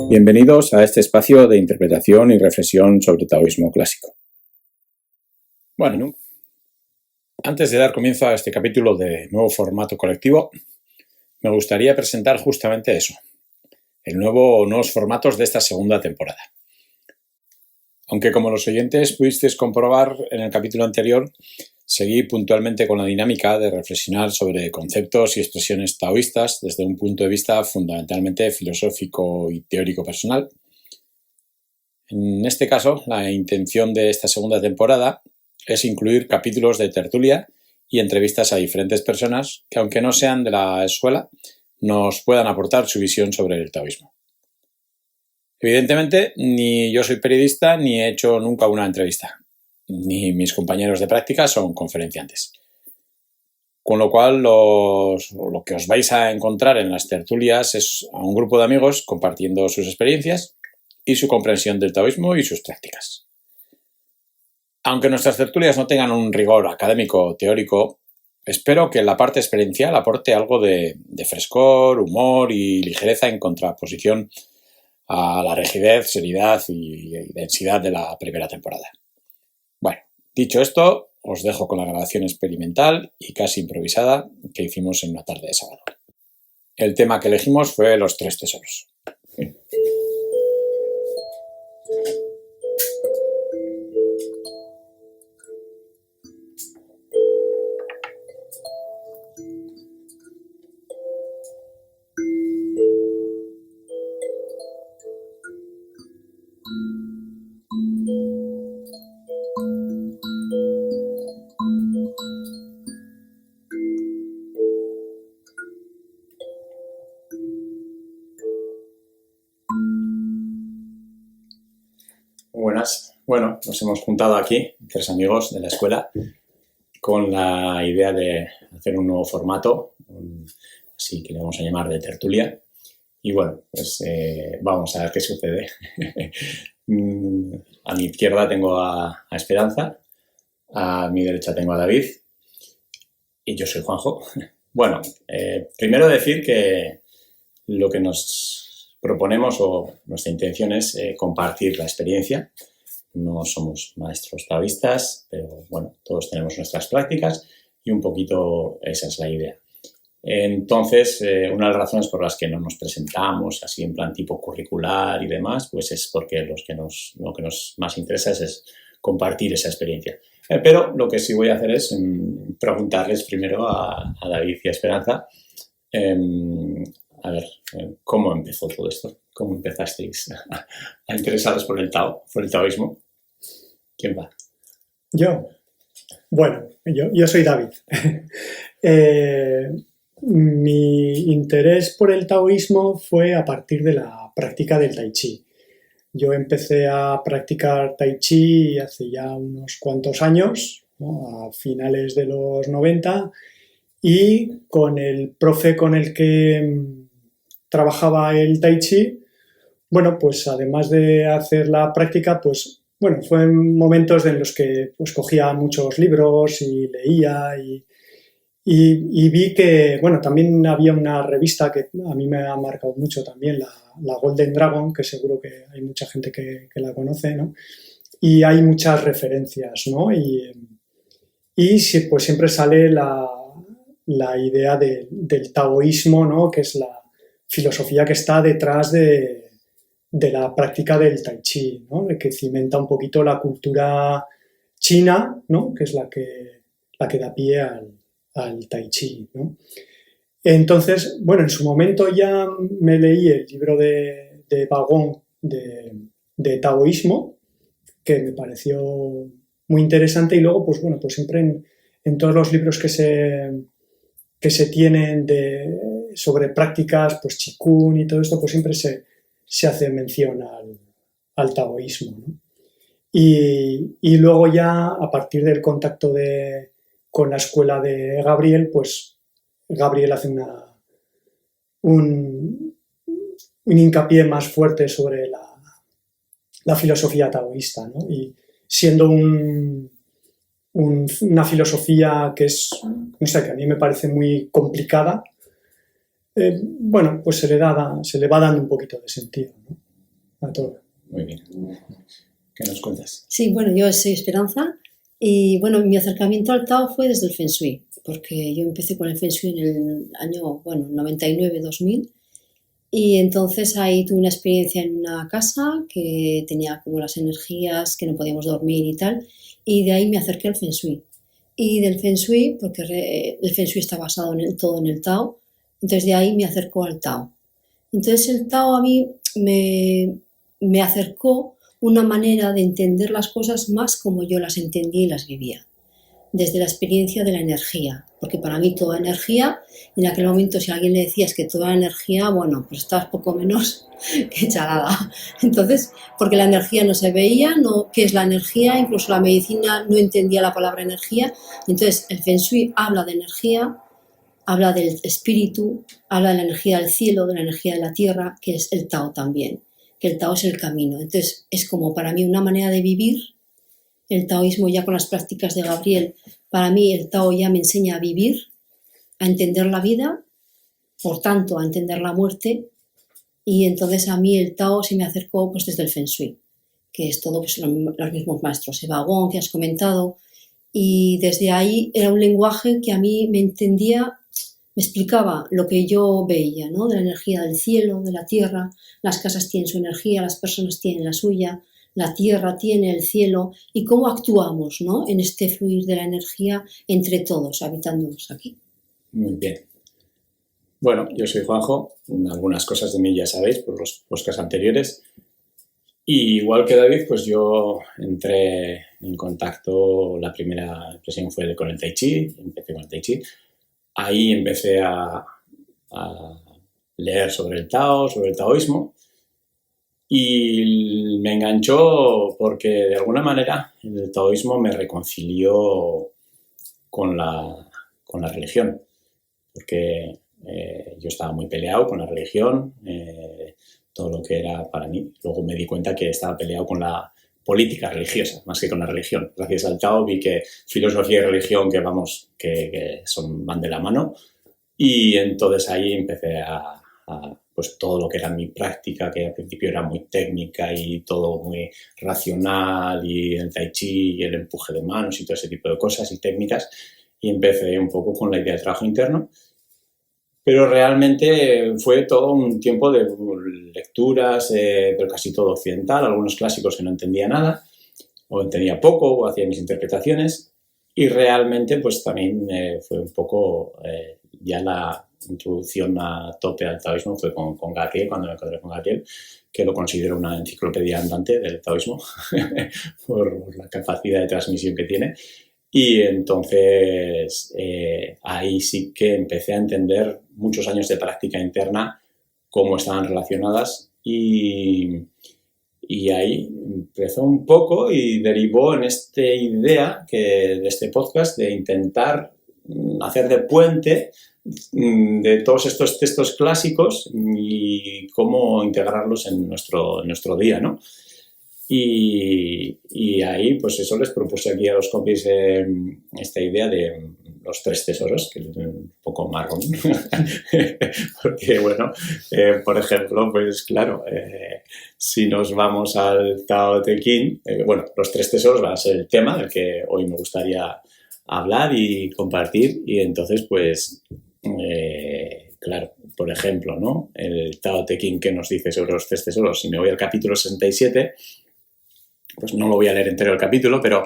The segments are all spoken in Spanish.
Bienvenidos a este espacio de interpretación y reflexión sobre taoísmo clásico. Bueno, antes de dar comienzo a este capítulo de nuevo formato colectivo, me gustaría presentar justamente eso, nuevos formatos de esta segunda temporada. Aunque como los oyentes pudisteis comprobar en el capítulo anterior, seguí puntualmente con la dinámica de reflexionar sobre conceptos y expresiones taoístas desde un punto de vista fundamentalmente filosófico y teórico personal. En este caso, la intención de esta segunda temporada es incluir capítulos de tertulia y entrevistas a diferentes personas que, aunque no sean de la escuela, nos puedan aportar su visión sobre el taoísmo. Evidentemente, ni yo soy periodista ni he hecho nunca una entrevista, ni mis compañeros de práctica son conferenciantes. Con lo cual, lo que os vais a encontrar en las tertulias es a un grupo de amigos compartiendo sus experiencias y su comprensión del taoísmo y sus prácticas. Aunque nuestras tertulias no tengan un rigor académico teórico, espero que la parte experiencial aporte algo de frescor, humor y ligereza en contraposición a la rigidez, seriedad y densidad de la primera temporada. Bueno, dicho esto, os dejo con la grabación experimental y casi improvisada que hicimos en una tarde de sábado. El tema que elegimos fue los 3 tesoros. Buenas. Bueno, nos hemos juntado aquí, 3 amigos de la escuela, con la idea de hacer un nuevo formato, así que le vamos a llamar de tertulia. Y bueno, pues vamos a ver qué sucede. A mi izquierda tengo a Esperanza, a mi derecha tengo a David y yo soy Juanjo. Bueno, primero decir que lo que nos proponemos o nuestra intención es compartir la experiencia. No somos maestros taoístas, pero bueno, todos tenemos nuestras prácticas y un poquito esa es la idea. Entonces, una de las razones por las que no nos presentamos así en plan tipo curricular y demás, pues es porque lo que nos más interesa es compartir esa experiencia. Pero lo que sí voy a hacer es preguntarles primero a David y a Esperanza, a ver, ¿cómo empezó todo esto? ¿Cómo empezasteis a interesaros por el taoísmo? ¿Quién va? Yo. Bueno, yo soy David. Mi interés por el taoísmo fue a partir de la práctica del tai chi. Yo empecé a practicar tai chi hace ya unos cuantos años, ¿no? A finales de los 90, y con el profe con el que trabajaba el tai chi, bueno, pues además de hacer la práctica, pues bueno, fue en momentos en los que pues cogía muchos libros y leía y vi que, bueno, también había una revista que a mí me ha marcado mucho también, la Golden Dragon, que seguro que hay mucha gente que la conoce, ¿no? Y hay muchas referencias, ¿no? Y pues siempre sale la idea del taoísmo, ¿no? Que es la filosofía que está detrás de la práctica del tai chi, ¿no? De que cimenta un poquito la cultura china, ¿no? Que es la que da pie al tai chi, ¿no? Entonces, bueno, en su momento ya me leí el libro de Bagón de taoísmo, que me pareció muy interesante, y luego, pues bueno, pues siempre en todos los libros que se tienen sobre prácticas, pues Qigong y todo esto, pues siempre se hace mención al taoísmo, ¿no? Y luego ya, a partir del contacto con la escuela de Gabriel, pues Gabriel hace un hincapié más fuerte sobre la filosofía taoísta, ¿no? Y siendo una filosofía que es, no sé, que a mí me parece muy complicada, bueno, pues se le va dando un poquito de sentido, ¿no? A todo. Muy bien. ¿Qué nos cuentas? Sí, bueno, yo soy Esperanza y bueno, mi acercamiento al Tao fue desde el Feng Shui, porque yo empecé con el Feng Shui en el año, bueno, 99-2000 y entonces ahí tuve una experiencia en una casa que tenía como las energías, que no podíamos dormir y tal, y de ahí me acerqué al Feng Shui. Y del Feng Shui, porque el Feng Shui está basado todo en el Tao, entonces de ahí me acercó al Tao. Entonces el Tao a mí me acercó una manera de entender las cosas más como yo las entendía y las vivía, desde la experiencia de la energía, porque para mí toda energía, en aquel momento si a alguien le decías que toda energía, bueno, pues estabas poco menos que chalada. Entonces, porque la energía no se veía, no, ¿qué es la energía? Incluso la medicina no entendía la palabra energía. Entonces el Feng Shui habla de energía, habla del espíritu, habla de la energía del cielo, de la energía de la tierra, que es el Tao también, que el Tao es el camino. Entonces es como para mí una manera de vivir. El taoísmo ya con las prácticas de Gabriel, para mí el Tao ya me enseña a vivir, a entender la vida, por tanto a entender la muerte, y entonces a mí el Tao se me acercó pues desde el Feng Shui, que es todo pues, los mismos maestros, Eva Wong, que has comentado, y desde ahí era un lenguaje que a mí me entendía, me explicaba lo que yo veía, ¿no? De la energía del cielo, de la tierra, las casas tienen su energía, las personas tienen la suya, la tierra tiene el cielo, y cómo actuamos, ¿no? En este fluir de la energía entre todos, habitándonos aquí. Muy bien. Bueno, yo soy Juanjo, algunas cosas de mí ya sabéis por los podcasts anteriores. Y igual que David, pues yo entré en contacto, la primera impresión fue con el Tai Chi, empecé con el Tai Chi. Ahí empecé a leer sobre el Tao, sobre el taoísmo, y me enganchó porque de alguna manera el taoísmo me reconcilió con la religión, porque yo estaba muy peleado con la religión, todo lo que era para mí. Luego me di cuenta que estaba peleado con la política religiosa, más que con la religión. Gracias al Tao vi que filosofía y religión que van de la mano, y entonces ahí empecé a pues todo lo que era mi práctica, que al principio era muy técnica y todo muy racional, y el Tai Chi y el empuje de manos y todo ese tipo de cosas y técnicas, y empecé un poco con la idea de trabajo interno. Pero realmente fue todo un tiempo de lecturas, pero casi todo occidental, algunos clásicos que no entendía nada, o entendía poco, o hacía mis interpretaciones, y realmente pues también fue un poco ya la introducción a tope al taoísmo fue con Gabriel, cuando me encontré con Gabriel, que lo considero una enciclopedia andante del taoísmo por la capacidad de transmisión que tiene. Y entonces ahí sí que empecé a entender muchos años de práctica interna, cómo estaban relacionadas, y ahí empezó un poco y derivó en esta idea de este podcast de intentar hacer de puente de todos estos textos clásicos y cómo integrarlos en nuestro día, ¿no? Y ahí, pues eso, les propuse aquí a los compis esta idea de los 3 tesoros, que es un poco marrón, porque, bueno, por ejemplo, pues claro, si nos vamos al Tao Te Ching, bueno, los 3 tesoros van a ser el tema del que hoy me gustaría hablar y compartir, y entonces, pues, claro, por ejemplo, ¿no? El Tao Te Ching que nos dice sobre los 3 tesoros, si me voy al capítulo 67, pues no lo voy a leer entero el capítulo, pero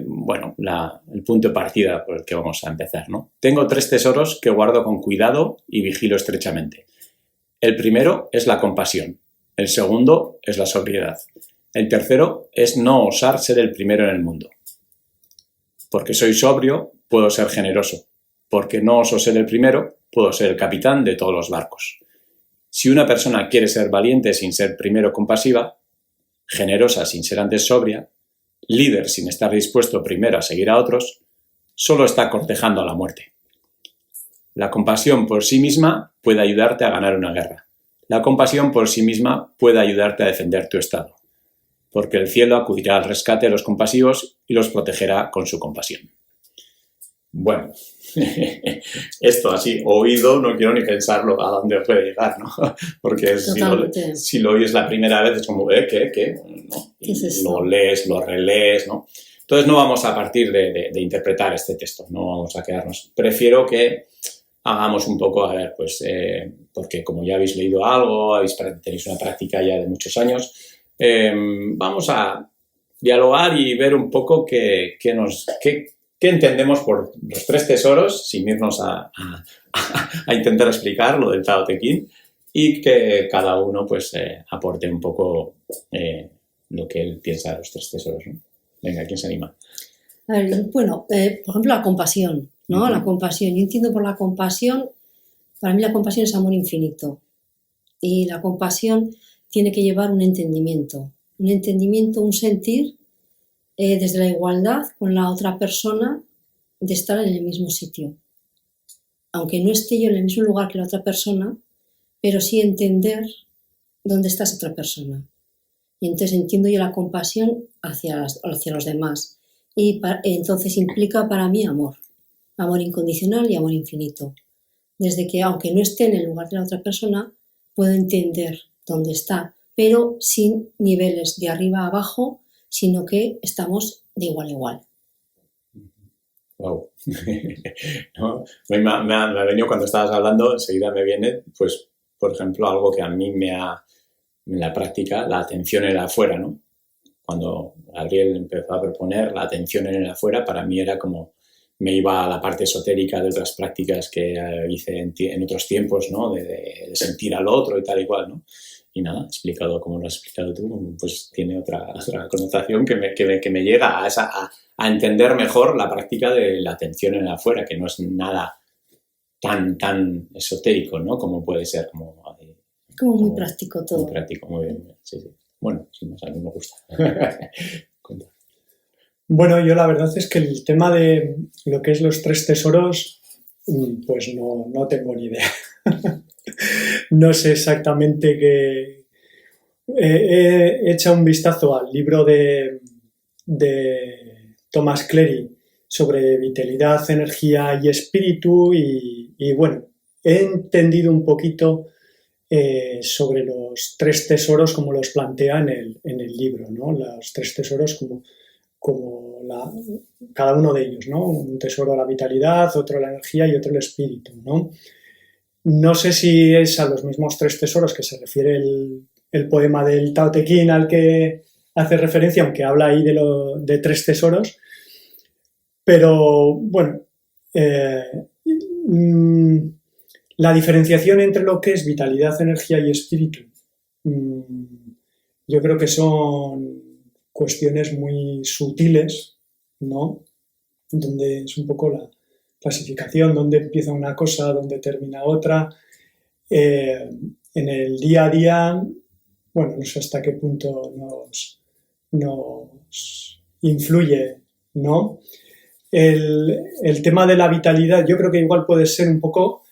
bueno, el punto de partida por el que vamos a empezar, ¿no? Tengo 3 tesoros que guardo con cuidado y vigilo estrechamente. El primero es la compasión, el segundo es la sobriedad, el tercero es no osar ser el primero en el mundo. Porque soy sobrio, puedo ser generoso. Porque no oso ser el primero, puedo ser el capitán de todos los barcos. Si una persona quiere ser valiente sin ser primero compasiva, generosa sin ser antes sobria, líder sin estar dispuesto primero a seguir a otros, solo está cortejando a la muerte. La compasión por sí misma puede ayudarte a ganar una guerra. La compasión por sí misma puede ayudarte a defender tu estado, porque el cielo acudirá al rescate de los compasivos y los protegerá con su compasión. Bueno, esto así, oído, no quiero ni pensarlo a dónde puede llegar, ¿no? Porque si lo oyes la primera vez es como, ¿qué? ¿No? ¿Qué es esto? Lo lees, lo relees, ¿no? Entonces no vamos a partir de interpretar este texto, no vamos a quedarnos. Prefiero que hagamos un poco, a ver, pues, porque como ya habéis leído algo, tenéis una práctica ya de muchos años, vamos a dialogar y ver un poco qué entendemos por los tres tesoros, sin irnos a intentar explicar lo del Tao Te Ching, y que cada uno pues aporte un poco lo que él piensa de los tres tesoros, ¿no? Venga, ¿quién se anima? A ver, bueno, por ejemplo, la compasión, ¿no? Uh-huh. La compasión. Yo entiendo por la compasión, para mí la compasión es amor infinito. Y la compasión tiene que llevar un entendimiento, un sentir desde la igualdad con la otra persona, de estar en el mismo sitio. Aunque no esté yo en el mismo lugar que la otra persona, pero sí entender dónde está esa otra persona. Y entonces entiendo yo la compasión hacia los demás. Y entonces implica para mí amor incondicional y amor infinito. Desde que, aunque no esté en el lugar de la otra persona, puedo entender dónde está, pero sin niveles de arriba a abajo, sino que estamos de igual a igual. Wow. ¿No? Me ha venido cuando estabas hablando, enseguida me viene, pues, por ejemplo, algo que a mí en la práctica, la atención en el afuera, ¿no? Cuando Gabriel empezó a proponer la atención en el afuera, para mí era como, me iba a la parte esotérica de otras prácticas que hice en otros tiempos, ¿no? De sentir al otro y tal y cual, ¿no? Y nada, explicado como lo has explicado tú, pues tiene otra connotación que me llega a entender mejor la práctica de la atención en el afuera, que no es nada tan esotérico, ¿no? Como puede ser, como muy práctico todo. Muy práctico, muy bien. Sí. Bueno, sin más, a mí me gusta. Bueno, yo la verdad es que el tema de lo que es los tres tesoros, pues no tengo ni idea. No sé exactamente qué. He echado un vistazo al libro de Thomas Cleary sobre vitalidad, energía y espíritu y bueno, he entendido un poquito sobre los tres tesoros como los plantea en el libro, ¿no? Los tres tesoros como cada uno de ellos, ¿no? Un tesoro la vitalidad, otro la energía y otro el espíritu, ¿no? No sé si es a los mismos tres tesoros que se refiere el poema del Tao Te Ching al que hace referencia, aunque habla ahí de tres tesoros, pero bueno, la diferenciación entre lo que es vitalidad, energía y espíritu, yo creo que son cuestiones muy sutiles, ¿no? Donde es un poco la clasificación, dónde empieza una cosa, dónde termina otra. En el día a día, bueno, no sé hasta qué punto nos influye, ¿no? El tema de la vitalidad, yo creo que igual puede ser un poco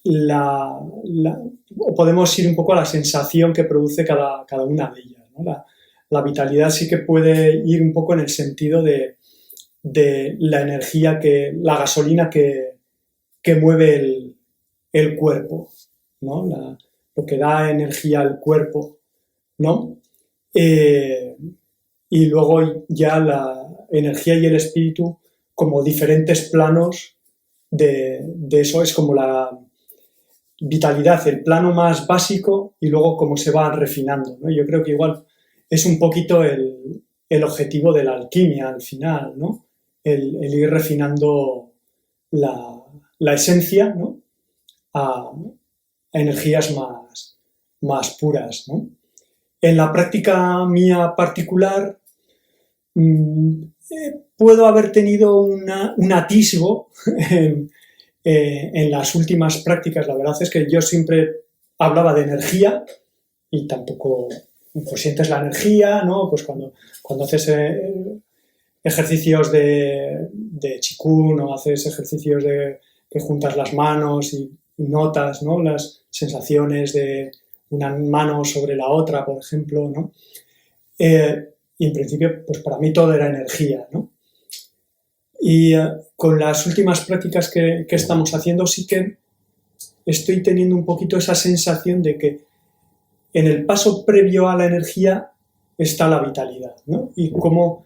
o podemos ir un poco a la sensación que produce cada una de ellas, ¿no? La vitalidad sí que puede ir un poco en el sentido de la energía, la gasolina que mueve el cuerpo, ¿no? Lo que da energía al cuerpo, ¿no? Y luego ya la energía y el espíritu como diferentes planos de eso, es como la vitalidad, el plano más básico y luego cómo se va refinando, ¿no? Yo creo que igual es un poquito el objetivo de la alquimia al final, ¿no? El ir refinando la esencia, ¿no? A energías más puras, ¿no? En la práctica mía particular puedo haber tenido un atisbo en las últimas prácticas. La verdad es que yo siempre hablaba de energía y tampoco pues sientes la energía, ¿no? Pues cuando haces ejercicios de Qigong o haces ejercicios que juntas las manos y notas, ¿no? Las sensaciones una mano sobre la otra, por ejemplo, ¿no? Y en principio, pues para mí todo era energía, ¿no? Y con las últimas prácticas que estamos haciendo sí que estoy teniendo un poquito esa sensación de que en el paso previo a la energía está la vitalidad, ¿no? Y cómo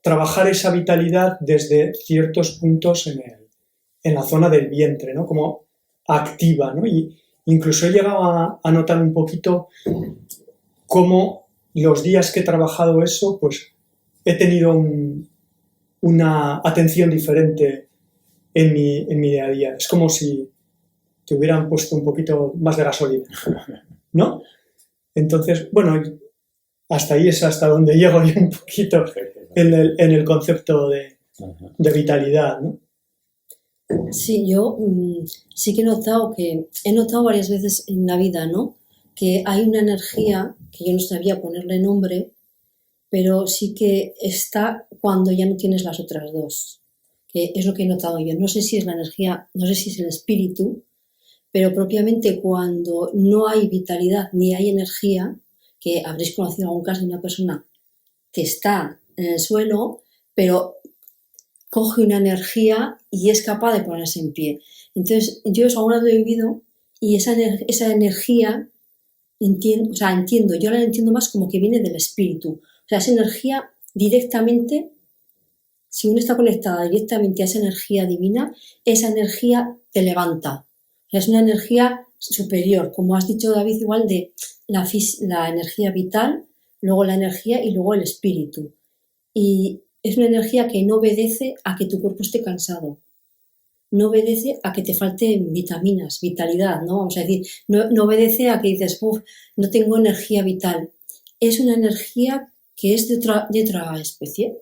trabajar esa vitalidad desde ciertos puntos en la zona del vientre, ¿no? Como activa, ¿no? Y incluso he llegado a notar un poquito cómo los días que he trabajado eso, pues he tenido una atención diferente en mi día a día. Es como si te hubieran puesto un poquito más de gasolina, ¿no? Entonces, bueno, hasta ahí es hasta donde llego yo un poquito en el concepto de vitalidad, ¿no? Sí, yo sí que he notado varias veces en la vida, ¿no? Que hay una energía que yo no sabía ponerle nombre, pero sí que está cuando ya no tienes las otras dos, que es lo que he notado yo. No sé si es la energía, no sé si es el espíritu, pero propiamente cuando no hay vitalidad ni hay energía, que habréis conocido algún caso de una persona que está en el suelo, pero coge una energía y es capaz de ponerse en pie. Entonces, yo eso aún lo he vivido y esa energía, entiendo, yo la entiendo más como que viene del espíritu. O sea, esa energía directamente, si uno está conectada directamente a esa energía divina, esa energía te levanta. O sea, es una energía superior, como has dicho, David, igual de la energía vital, luego la energía y luego el espíritu. Y es una energía que no obedece a que tu cuerpo esté cansado, no obedece a que te falten vitaminas, vitalidad, ¿no? Vamos a decir, no obedece a que dices, no tengo energía vital. Es una energía que es de otra especie.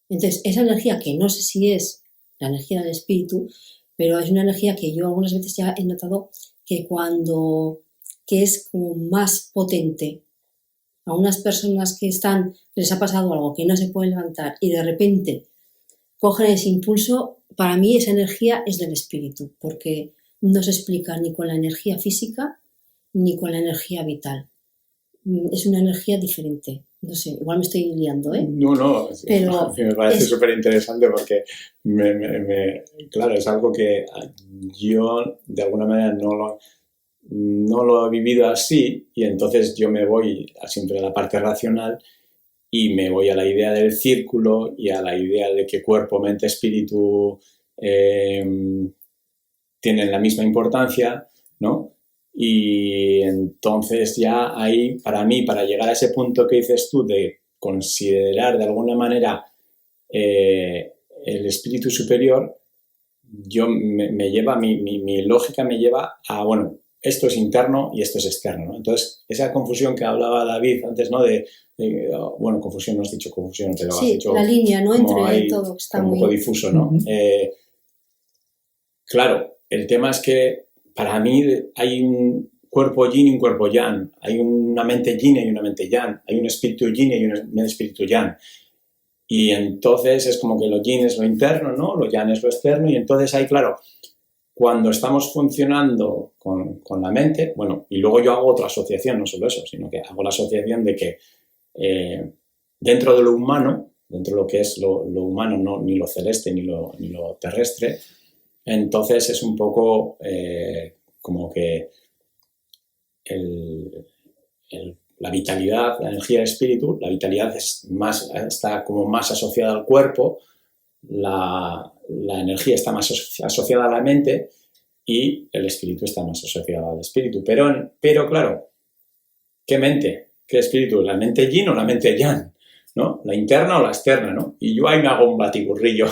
Entonces, esa energía que no sé si es la energía del espíritu, pero es una energía que yo algunas veces ya he notado que es como más potente. A unas personas que les ha pasado algo, que no se pueden levantar y de repente cogen ese impulso, para mí esa energía es del espíritu, porque no se explica ni con la energía física ni con la energía vital. Es una energía diferente. No sé, igual me estoy liando, ¿eh? No, pero me parece súper interesante porque, claro, es algo que yo de alguna manera no lo he vivido así y entonces yo me voy siempre a la parte racional y me voy a la idea del círculo y a la idea de que cuerpo, mente, espíritu tienen la misma importancia, ¿no? Y entonces ya ahí, para mí, para llegar a ese punto que dices tú de considerar de alguna manera el espíritu superior, me lleva, mi lógica me lleva a, bueno, esto es interno y esto es externo, ¿no? Entonces, esa confusión que hablaba David antes, ¿no? Bueno, confusión, no has dicho confusión, pero sí, has dicho... la línea, ¿no? Entre hay, todo, que está un poco difuso, ¿no? Claro, el tema es que para mí hay un cuerpo yin y un cuerpo yang, hay una mente yin y una mente yang, hay un espíritu yin y un espíritu yang. Y entonces es como que lo yin es lo interno, ¿no? Lo yang es lo externo y entonces ahí, claro, cuando estamos funcionando con la mente, bueno, y luego yo hago otra asociación, no solo eso, sino que hago la asociación de que dentro de lo humano, dentro de lo que es lo humano, no, ni lo celeste ni lo terrestre, entonces es un poco como que la vitalidad, la energía del espíritu, la vitalidad está como más asociada al cuerpo, la energía está más asociada a la mente y el espíritu está más asociado al espíritu. Pero claro, ¿qué mente? ¿Qué espíritu? ¿La mente yin o la mente yang? ¿No? ¿La interna o la externa? ¿No? Y yo ahí me hago un batiburrillo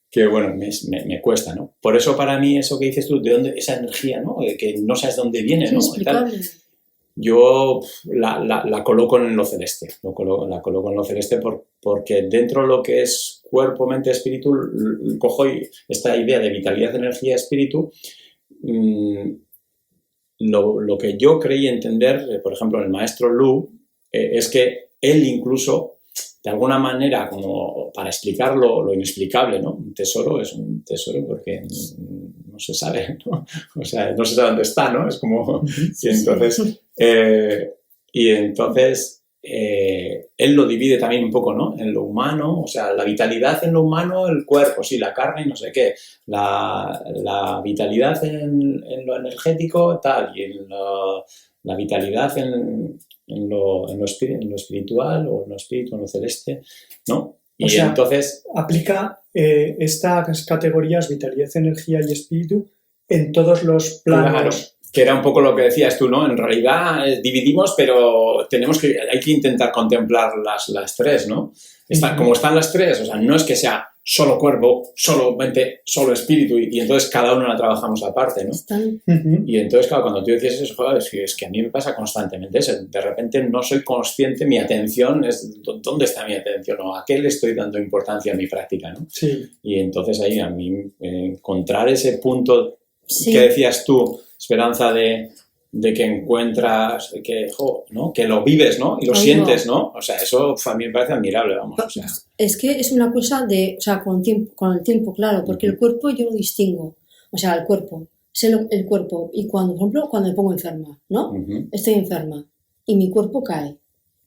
que bueno, me cuesta, ¿no? Por eso para mí eso que dices tú, de dónde esa energía, ¿no? Que no sabes dónde viene, ¿no? Yo la coloco en lo celeste, la coloco en lo celeste porque dentro de lo que es cuerpo, mente, espíritu, cojo esta idea de vitalidad, energía, espíritu. Lo que yo creí entender, por ejemplo, el maestro Lu, es que él incluso, de alguna manera, como para explicar lo inexplicable, ¿no? Un tesoro es un tesoro porque no se sabe, ¿no? O sea, no se sabe dónde está, ¿no? Es como... Y entonces, él lo divide también un poco, ¿no? En lo humano, o sea, la vitalidad en lo humano, el cuerpo, sí, la carne y no sé qué. La vitalidad en lo energético, tal, y la vitalidad en lo espiritual, o en lo espíritu, en lo celeste, ¿no? Y o sea, entonces... aplica estas categorías, vitalidad, energía y espíritu, en todos los planos. Claro, que era un poco lo que decías tú, ¿no? En realidad dividimos, pero hay que intentar contemplar las tres, ¿no? Como están las tres, o sea, no es que sea solo cuerpo, solo mente, solo espíritu, y entonces cada uno la trabajamos aparte, ¿no? Y entonces, claro, cuando tú decías eso, joder, es que a mí me pasa constantemente eso. De repente no soy consciente, mi atención es, ¿dónde está mi atención? ¿O a qué le estoy dando importancia a mi práctica, ¿no? Sí. Y entonces ahí a mí encontrar ese punto Sí. que decías tú, Esperanza, de que encuentras, ¿no? Que lo vives, ¿no? Y lo sientes, ¿no? O sea, eso a mí me parece admirable, vamos. O sea. Es que es una cosa o sea, con el tiempo, claro, porque el cuerpo yo lo distingo. O sea, el cuerpo, sé el cuerpo. Y cuando, por ejemplo, cuando me pongo enferma, ¿no? Estoy enferma y mi cuerpo cae.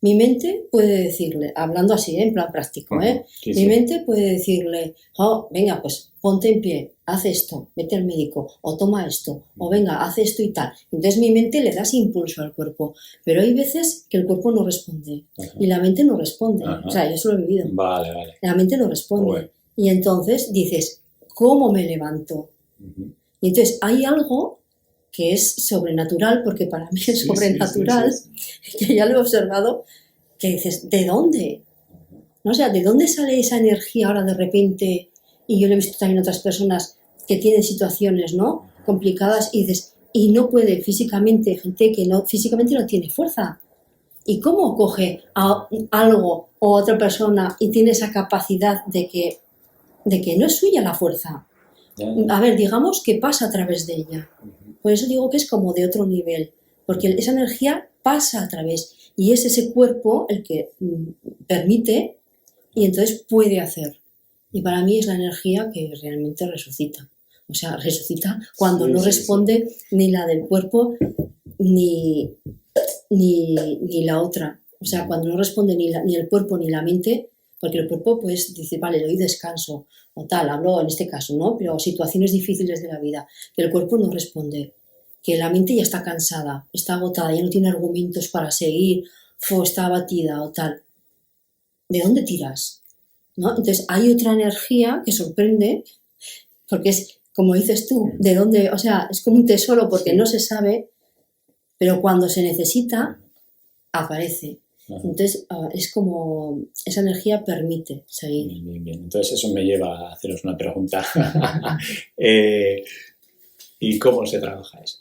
Mi mente puede decirle, hablando así, en plan práctico, Sí, mi mente puede decirle, oh, venga, pues ponte en pie, haz esto, vete al médico, o toma esto, o venga, haz esto y tal. Entonces mi mente le da ese impulso al cuerpo, pero hay veces que el cuerpo no responde y la mente no responde. O sea, yo eso lo he vivido. Vale. La mente no responde. Y entonces dices, ¿cómo me levanto? Y entonces hay algo que es sobrenatural, porque para mí es sobrenatural, que ya lo he observado, que dices, ¿de dónde? ¿No? O sea, ¿de dónde sale esa energía ahora de repente? Y yo lo he visto también en otras personas que tienen situaciones, ¿no?, complicadas, y dices, y no puede físicamente, gente que físicamente no tiene fuerza. ¿Y cómo coge a algo o a otra persona y tiene esa capacidad de que no es suya la fuerza? A ver, digamos que pasa a través de ella. Por eso digo que es como de otro nivel, porque esa energía pasa a través, y es ese cuerpo el que permite, y entonces puede hacer. Y para mí es la energía que realmente resucita. O sea, resucita cuando no responde ni la del cuerpo ni la otra. O sea, cuando no responde ni el cuerpo ni la mente, porque el cuerpo pues dice, vale, le doy descanso o tal, hablo en este caso, ¿no? Pero situaciones difíciles de la vida, que el cuerpo no responde, que la mente ya está cansada, está agotada, ya no tiene argumentos para seguir, está abatida o tal. ¿De dónde tiras? ¿No? Entonces hay otra energía que sorprende, porque es, como dices tú, de dónde, o sea, es como un tesoro porque no se sabe, pero cuando se necesita, aparece. Entonces es como, esa energía permite seguir. Bien. Entonces eso me lleva a haceros una pregunta. ¿Y cómo se trabaja eso?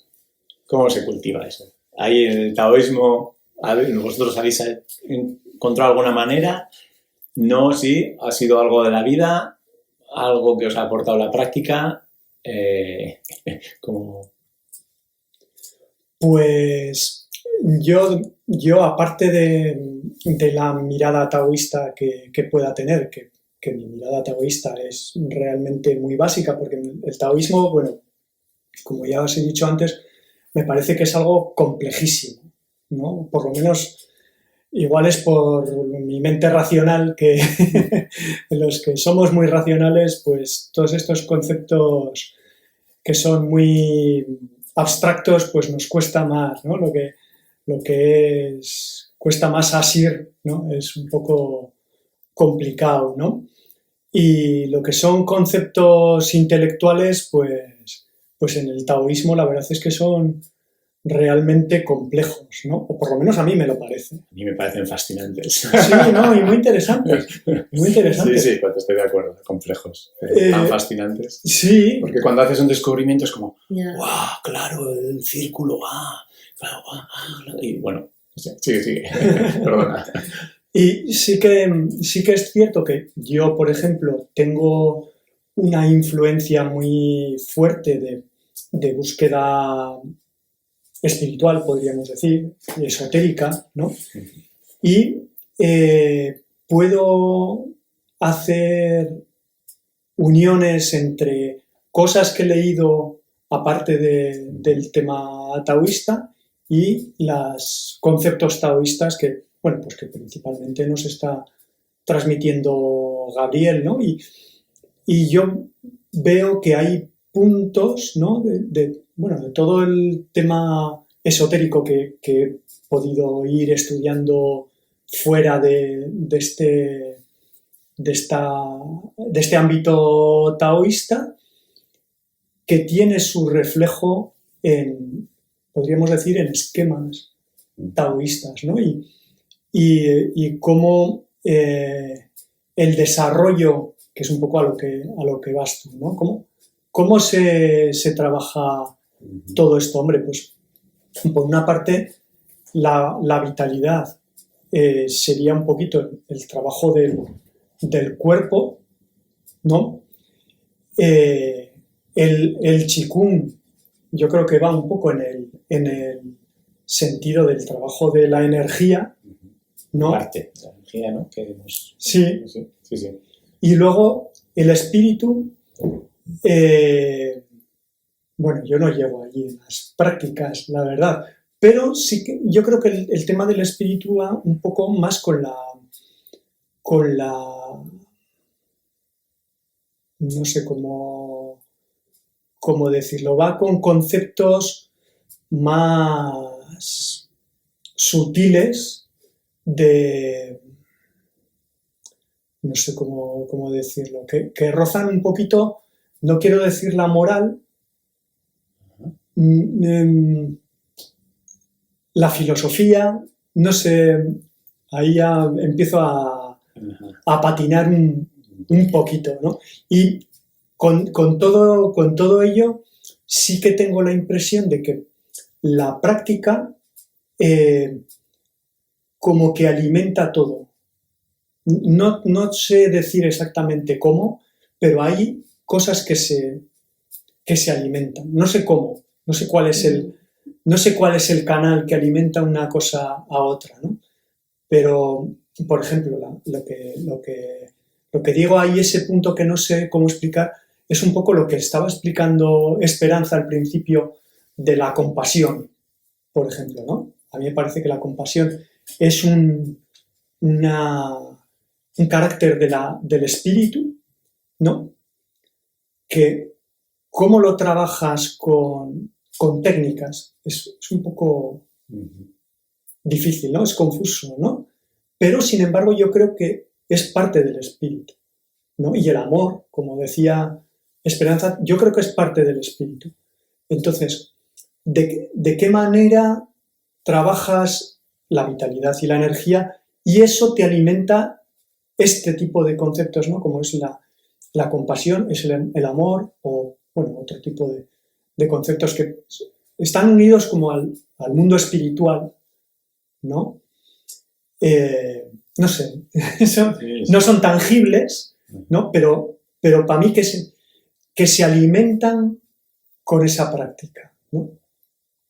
¿Cómo se cultiva eso? Ahí en el taoísmo, ¿vosotros habéis encontrado alguna manera? No, sí, ha sido algo de la vida, algo que os ha aportado la práctica, como... Pues yo aparte de la mirada taoísta que pueda tener, que mi mirada taoísta es realmente muy básica, porque el taoísmo, bueno, como ya os he dicho antes, me parece que es algo complejísimo, ¿no? Por lo menos, igual es por mi mente racional, que los que somos muy racionales, pues todos estos conceptos que son muy abstractos, pues nos cuesta más, ¿no? Lo que cuesta más asir, ¿no? Es un poco complicado, ¿no? Y lo que son conceptos intelectuales, pues en el taoísmo la verdad es que son realmente complejos, ¿no? O por lo menos a mí me lo parece. A mí me parecen fascinantes. Sí, no, y muy interesantes. Muy interesantes. Sí, pues estoy de acuerdo, complejos. Tan fascinantes. Sí. Porque cuando haces un descubrimiento es como, Yeah. ¡guau! Claro, el círculo, claro, y bueno, sigue. Perdona. Y sí que es cierto que yo, por ejemplo, tengo una influencia muy fuerte de búsqueda espiritual, podríamos decir, esotérica, ¿no? Y puedo hacer uniones entre cosas que he leído aparte del tema taoísta, y los conceptos taoístas que, bueno, pues que principalmente nos está transmitiendo Gabriel, ¿no? Y yo veo que hay puntos, ¿no? Bueno, de todo el tema esotérico que he podido ir estudiando fuera de este ámbito taoísta, que tiene su reflejo en, podríamos decir, en esquemas taoístas, ¿no? Y cómo el desarrollo, que es un poco a lo que vas tú, ¿no? ¿Cómo se trabaja todo esto? Hombre, pues por una parte la vitalidad sería un poquito el trabajo del cuerpo, ¿no? El Qigong yo creo que va un poco en el sentido del trabajo de la energía, ¿no? Parte de la energía, ¿no? Sí. Sí. Y luego el espíritu, bueno, yo no llevo allí en las prácticas, la verdad, pero sí que yo creo que el tema del espíritu va un poco más con la no sé cómo decirlo, va con conceptos más sutiles no sé cómo decirlo, que rozan un poquito, no quiero decir la moral, la filosofía, no sé, ahí ya empiezo a patinar un poquito, ¿no? Y con todo ello sí que tengo la impresión de que la práctica como que alimenta todo. No sé decir exactamente cómo, pero hay cosas que se alimentan. No sé cómo, no sé cuál es el canal que alimenta una cosa a otra, ¿no? Pero, por ejemplo, lo que digo ahí, ese punto que no sé cómo explicar, es un poco lo que estaba explicando Esperanza al principio de la compasión, por ejemplo, ¿no? A mí me parece que la compasión es un carácter del espíritu, ¿no? Que cómo lo trabajas con técnicas es un poco difícil, ¿no? Es confuso, ¿no? Pero, sin embargo, yo creo que es parte del espíritu, ¿no? Y el amor, como decía Esperanza, yo creo que es parte del espíritu. Entonces, ¿de qué manera trabajas la vitalidad y la energía? Y eso te alimenta este tipo de conceptos, ¿no? Como es la compasión, es el amor, o, bueno, otro tipo de conceptos que están unidos como al mundo espiritual, ¿no? No sé, no son tangibles, ¿no? Pero para mí que se alimentan con esa práctica, ¿no?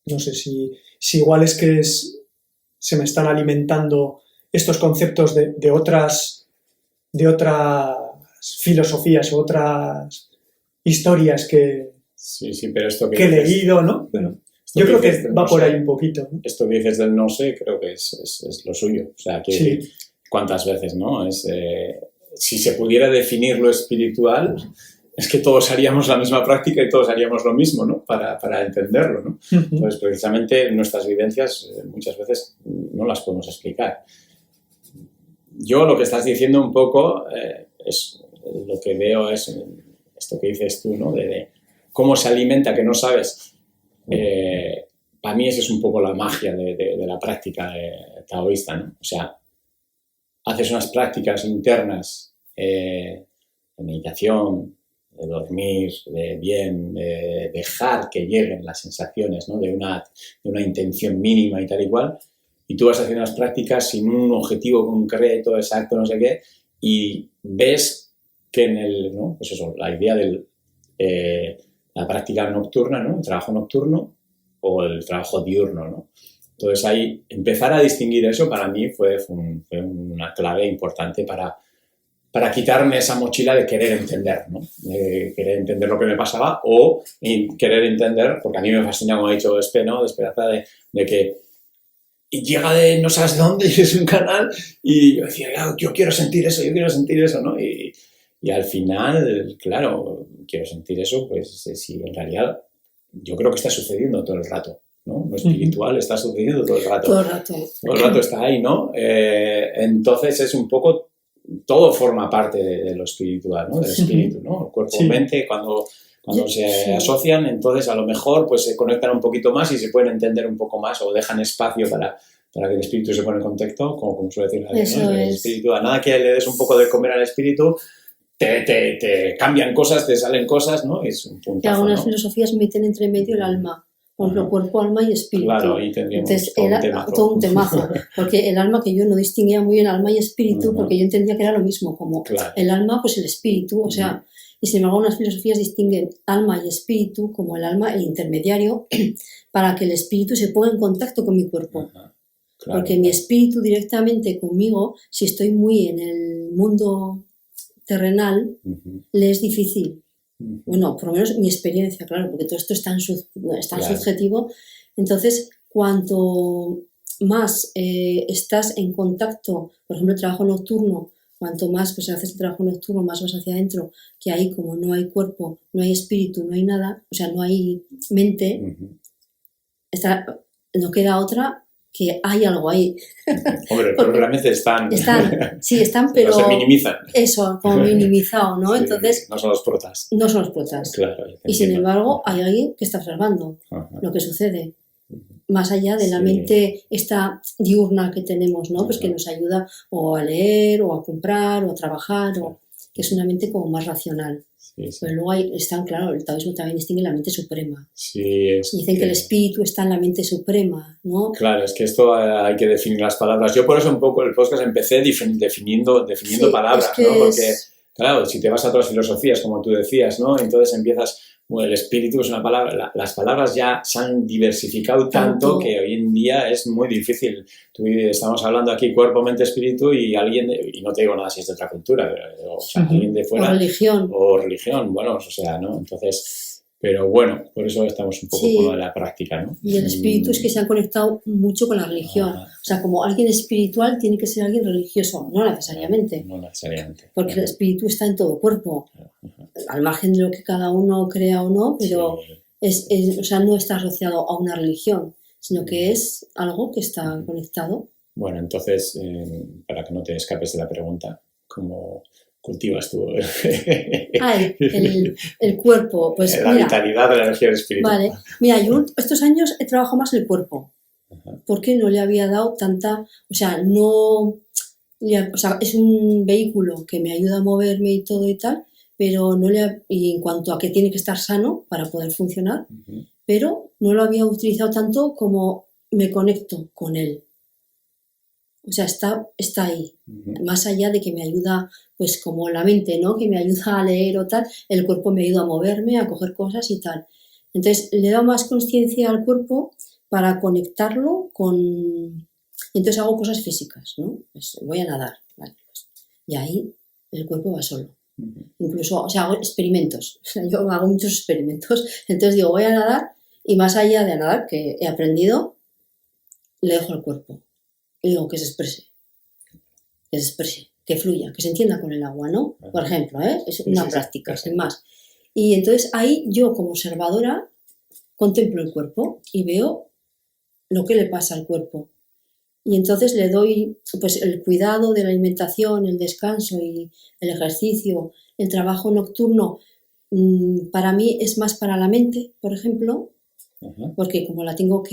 No sé si igual es que se me están alimentando estos conceptos de otras filosofías o otras historias que pero esto he leído, ¿no? Bueno, yo creo que va por ahí un poquito, ¿no? Esto que dices del no sé, creo que es lo suyo. O sea, quiero decir, ¿cuántas veces, no? Si se pudiera definir lo espiritual, es que todos haríamos la misma práctica y todos haríamos lo mismo, ¿no? Para entenderlo, ¿no? Entonces, precisamente, nuestras vivencias muchas veces no las podemos explicar. Yo lo que estás diciendo un poco es lo que veo es esto que dices tú, ¿no? De cómo se alimenta, que no sabes. Para mí esa es un poco la magia de la práctica taoísta, ¿no? O sea, haces unas prácticas internas de meditación, de dormir, de dejar que lleguen las sensaciones, ¿no? de una intención mínima y tal y cual, y tú vas haciendo las prácticas sin un objetivo concreto, exacto, no sé qué, y ves que ¿no? Pues eso, la idea de la práctica nocturna, ¿no? El trabajo nocturno o el trabajo diurno, ¿no? Entonces ahí empezar a distinguir eso para mí fue una clave importante para para quitarme esa mochila de querer entender, ¿no? De querer entender lo que me pasaba o querer entender, porque a mí me fascina, como ha dicho Espe, ¿no? De Esperanza, de que llega de no sabes dónde y es un canal y yo decía, yo quiero sentir eso, ¿no? Y al final, claro, quiero sentir eso, pues si en realidad yo creo que está sucediendo todo el rato, ¿no? Lo espiritual está sucediendo todo el rato. Todo el rato. Todo el rato está ahí, ¿no? Entonces es un poco, todo forma parte de lo espiritual, ¿no? Del espíritu, ¿no? El cuerpo y mente, cuando se asocian, entonces a lo mejor pues se conectan un poquito más y se pueden entender un poco más o dejan espacio para que el espíritu se pone en contacto, como suele decir la gente, ¿no? El espíritu, a nada que le des un poco de comer al espíritu, te cambian cosas, te salen cosas, ¿no? Es un puntazo, que algunas ¿no? filosofías meten entre medio el alma, por ejemplo, cuerpo, alma y espíritu. Claro, ahí tendríamos entonces, todo un temazo, porque el alma, que yo no distinguía muy bien alma y espíritu, porque yo entendía que era lo mismo, como el alma, pues el espíritu, o sea, y sin embargo unas filosofías distinguen alma y espíritu como el alma, el intermediario, para que el espíritu se ponga en contacto con mi cuerpo. Claro, porque mi espíritu directamente conmigo, si estoy muy en el mundo terrenal, le es difícil. Bueno, por lo menos mi experiencia, claro, porque todo esto es tan subjetivo. Entonces, cuanto más estás en contacto, por ejemplo, el trabajo nocturno, cuanto más pues, haces el trabajo nocturno, más vas hacia adentro, que ahí como no hay cuerpo, no hay espíritu, no hay nada, o sea, no hay mente, no queda otra que hay algo ahí. Hombre, pero realmente están, pero se minimizan. Eso, como minimizado, ¿no? Sí, entonces, no son los protas. No son los protas. Claro, y sin embargo, hay alguien que está observando lo que sucede. Más allá de la mente esta diurna que tenemos, ¿no? Pues que nos ayuda o a leer, o a comprar, o a trabajar, que es una mente como más racional. Pero luego claro, el taoísmo también distingue la mente suprema. Dicen que el espíritu está en la mente suprema, ¿no? Claro, es que esto hay que definir las palabras. Yo por eso un poco el podcast empecé definiendo palabras, ¿no? Porque, claro, si te vas a otras filosofías, como tú decías, ¿no? Entonces empiezas, bueno, el espíritu es una palabra, las palabras ya se han diversificado tanto que hoy en día es muy difícil. Estamos hablando aquí cuerpo, mente, espíritu y no te digo nada si es de otra cultura, pero o sea, alguien de fuera. O religión, bueno, o sea, ¿no? Entonces, pero bueno, por eso estamos un poco con lo de la práctica, ¿no? Y el espíritu es que se han conectado mucho con la religión. O sea, como alguien espiritual tiene que ser alguien religioso, no necesariamente. No necesariamente. Porque el espíritu está en todo cuerpo. Al margen de lo que cada uno crea o no, pero o sea, no está asociado a una religión, sino que es algo que está conectado. Bueno, entonces, para que no te escapes de la pregunta, ¿cómo cultivas tú el cuerpo? Pues, la vitalidad de la energía del espíritu. Vale, mira, yo estos años he trabajado más el cuerpo, porque no le había dado tanta, o sea, es un vehículo que me ayuda a moverme y todo y tal, pero y en cuanto a que tiene que estar sano para poder funcionar, pero no lo había utilizado tanto como me conecto con él. O sea, está ahí. Más allá de que me ayuda, pues como la mente, ¿no? Que me ayuda a leer o tal, el cuerpo me ayuda a moverme, a coger cosas y tal. Entonces, le he dado más conciencia al cuerpo para conectarlo con... Entonces hago cosas físicas, ¿no? Pues voy a nadar, ¿vale? Y ahí el cuerpo va solo. Incluso, o sea, hago experimentos. O sea, yo hago muchos experimentos. Entonces digo, voy a nadar y más allá de nadar, que he aprendido, le dejo al cuerpo. Y digo, que se exprese, que fluya, que se entienda con el agua, ¿no? Por ejemplo, es una práctica, sin más. Y entonces ahí yo, como observadora, contemplo el cuerpo y veo lo que le pasa al cuerpo. Y entonces le doy pues, el cuidado de la alimentación, el descanso y el ejercicio, el trabajo nocturno. Para mí es más para la mente, por ejemplo, porque como la tengo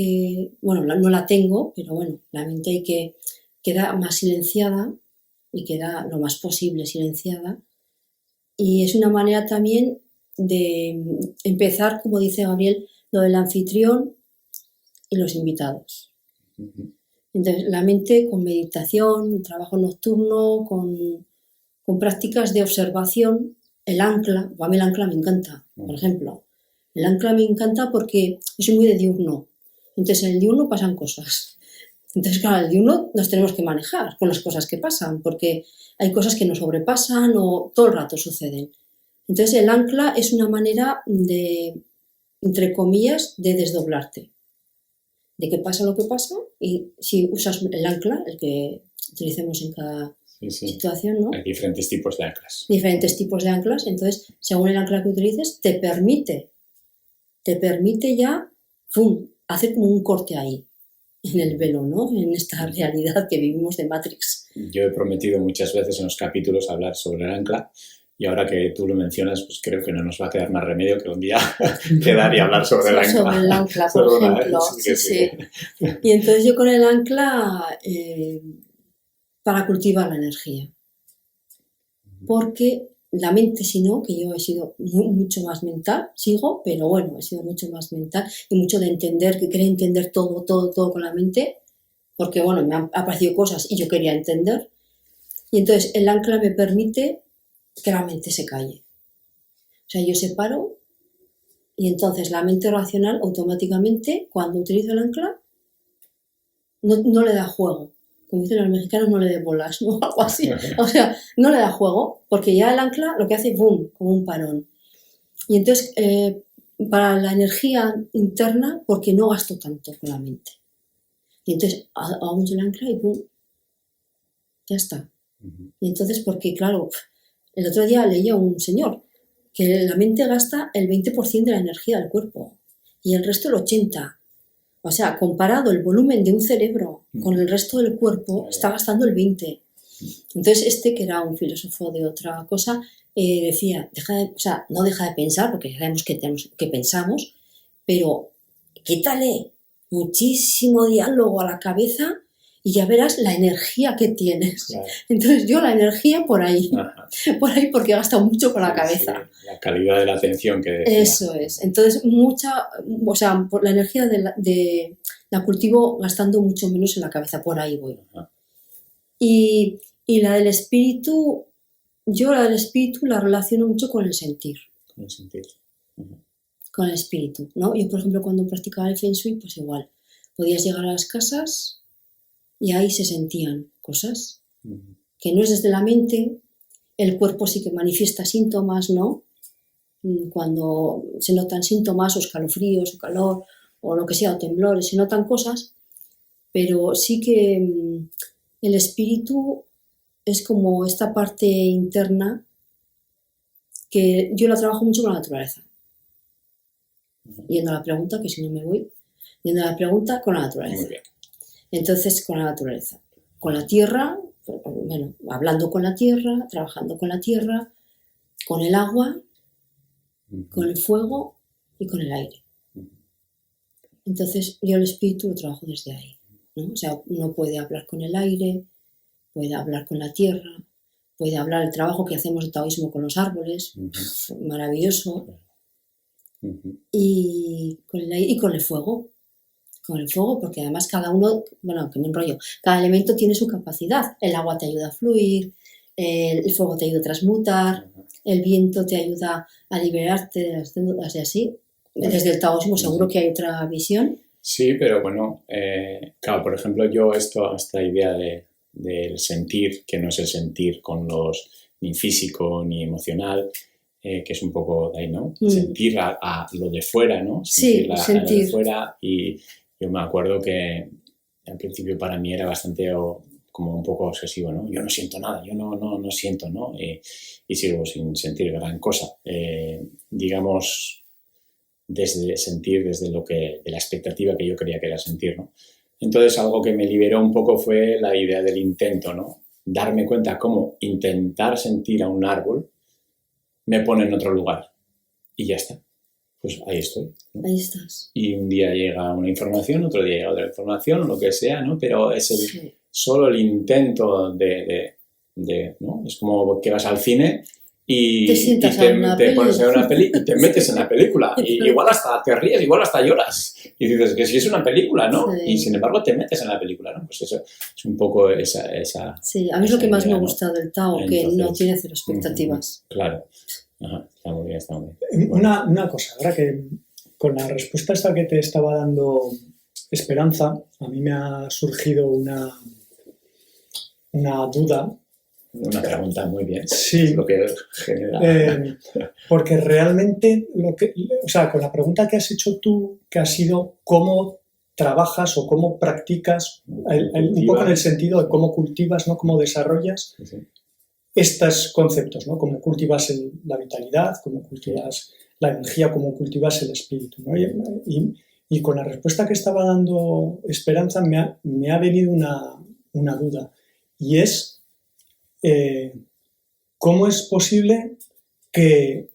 no la tengo, pero bueno, la mente queda más silenciada y queda lo más posible silenciada. Y es una manera también de empezar, como dice Gabriel, lo del anfitrión y los invitados. Entonces, la mente con meditación, trabajo nocturno, con prácticas de observación, el ancla, a mí el ancla me encanta, por ejemplo. El ancla me encanta porque yo soy muy de diurno. Entonces, en el diurno pasan cosas. Entonces, claro, el uno nos tenemos que manejar con las cosas que pasan, porque hay cosas que nos sobrepasan o todo el rato suceden. Entonces, el ancla es una manera de, entre comillas, de desdoblarte, de que pasa lo que pasa y si usas el ancla, el que utilicemos en cada situación, ¿no? Hay diferentes tipos de anclas. Diferentes tipos de anclas, entonces, según el ancla que utilices, te permite ya, ¡pum!, hacer como un corte ahí, en el velo, ¿no? En esta realidad que vivimos de Matrix. Yo he prometido muchas veces en los capítulos hablar sobre el ancla y ahora que tú lo mencionas, pues creo que no nos va a quedar más remedio que un día quedar y hablar sobre el ancla. Sobre el ancla, por ejemplo. Sí. Y entonces yo con el ancla para cultivar la energía. Porque la mente, si no, que yo he sido mucho más mental, sigo, pero bueno, he sido mucho más mental y mucho de entender, que quería entender todo con la mente, porque bueno, me han aparecido cosas y yo quería entender. Y entonces el ancla me permite que la mente se calle. O sea, yo separo y entonces la mente racional automáticamente, cuando utilizo el ancla, no le da juego. Como dicen los mexicanos, no le dé bolas, ¿no? Algo así. O sea, no le da juego, porque ya el ancla lo que hace, ¡boom!, como un parón. Y entonces, para la energía interna, porque no gasto tanto con la mente. Y entonces, hago el ancla y ¡boom!, ya está. Y entonces, porque claro, el otro día leía un señor que la mente gasta el 20% de la energía del cuerpo y el resto el 80%. O sea, comparado el volumen de un cerebro con el resto del cuerpo, está gastando el 20%. Entonces, que era un filósofo de otra cosa, decía, no deja de pensar, porque sabemos que pensamos, pero quítale muchísimo diálogo a la cabeza y ya verás la energía que tienes. Claro. Entonces, yo la energía por ahí, porque he gastado mucho con la cabeza. Sí, la calidad de la atención que decía. Eso es. Entonces, por la energía la cultivo gastando mucho menos en la cabeza, por ahí voy. Y la del espíritu, yo la del espíritu la relaciono mucho con el sentir. Con el sentir. Con el espíritu, ¿no? Yo, por ejemplo, cuando practicaba el Feng Shui, pues igual, podías llegar a las casas y ahí se sentían cosas que no es desde la mente, el cuerpo sí que manifiesta síntomas, ¿no? Cuando se notan síntomas o escalofríos o calor o lo que sea, o temblores, se notan cosas, pero sí que el espíritu es como esta parte interna que yo la trabajo mucho con la naturaleza. Yendo a la pregunta, que si no me voy, yendo a la pregunta con la naturaleza. Muy bien. Entonces, con la naturaleza, con la tierra, bueno, hablando con la tierra, trabajando con la tierra, con el agua, con el fuego y con el aire. Entonces, yo el espíritu lo trabajo desde ahí, ¿no? O sea, uno puede hablar con el aire, puede hablar con la tierra, puede hablar el trabajo que hacemos de taoísmo con los árboles, maravilloso, y con el aire y con el fuego. Con el fuego, porque además cada uno, bueno, que me enrollo, cada elemento tiene su capacidad. El agua te ayuda a fluir, el fuego te ayuda a transmutar, el viento te ayuda a liberarte de las deudas y así. Desde el taoísmo seguro que hay otra visión. Sí, pero bueno, claro, por ejemplo, yo esta idea del sentir, que no es el sentir con ni físico ni emocional, que es un poco de ahí, ¿no? Sentir a lo de fuera, ¿no? Sentir a lo de fuera. Y yo me acuerdo que al principio para mí era bastante como un poco obsesivo, ¿no? Yo no siento nada, yo no siento, ¿no? Y sigo sin sentir gran cosa. Digamos, desde la expectativa que yo creía que era sentir, ¿no? Entonces algo que me liberó un poco fue la idea del intento, ¿no? Darme cuenta cómo intentar sentir a un árbol me pone en otro lugar y ya está. Pues ahí estoy, ¿no? Ahí estás. Y un día llega una información, otro día llega otra información, o lo que sea, ¿no? Pero es solo el intento ¿no? Es como que vas al cine y te pones a ver una película y te metes en la película. Y igual hasta te ríes, igual hasta lloras. Y dices que si es una película, ¿no? Sí. Y sin embargo te metes en la película, ¿no? Pues eso es un poco esa sí, a mí es lo que más me gusta del Tao, que no tiene cero expectativas. Claro. Ajá, está muy bien, está muy bien. Una cosa, ahora que con la respuesta esta que te estaba dando Esperanza, a mí me ha surgido una duda. Una pregunta muy bien. Sí. Lo que genera. Porque realmente, con la pregunta que has hecho tú, que ha sido cómo trabajas o cómo practicas, un poco en el sentido de cómo cultivas, ¿no? Cómo desarrollas estos conceptos, ¿no? Cómo cultivas la vitalidad, cómo cultivas la energía, cómo cultivas el espíritu, ¿no? Y con la respuesta que estaba dando Esperanza me ha venido una duda, y es ¿cómo es posible que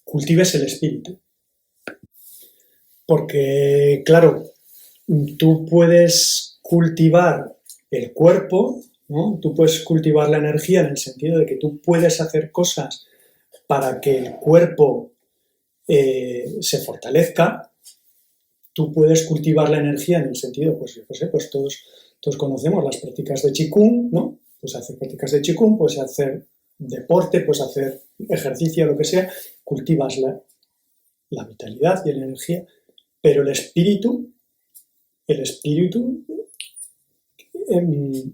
cultives el espíritu? Porque, claro, tú puedes cultivar el cuerpo, ¿no? Tú puedes cultivar la energía en el sentido de que tú puedes hacer cosas para que el cuerpo se fortalezca. Tú puedes cultivar la energía en el sentido, pues yo qué sé, pues todos conocemos las prácticas de Qigong, ¿no? Pues hacer prácticas de Qigong, pues hacer deporte, pues hacer ejercicio, lo que sea, cultivas la vitalidad y la energía, pero el espíritu,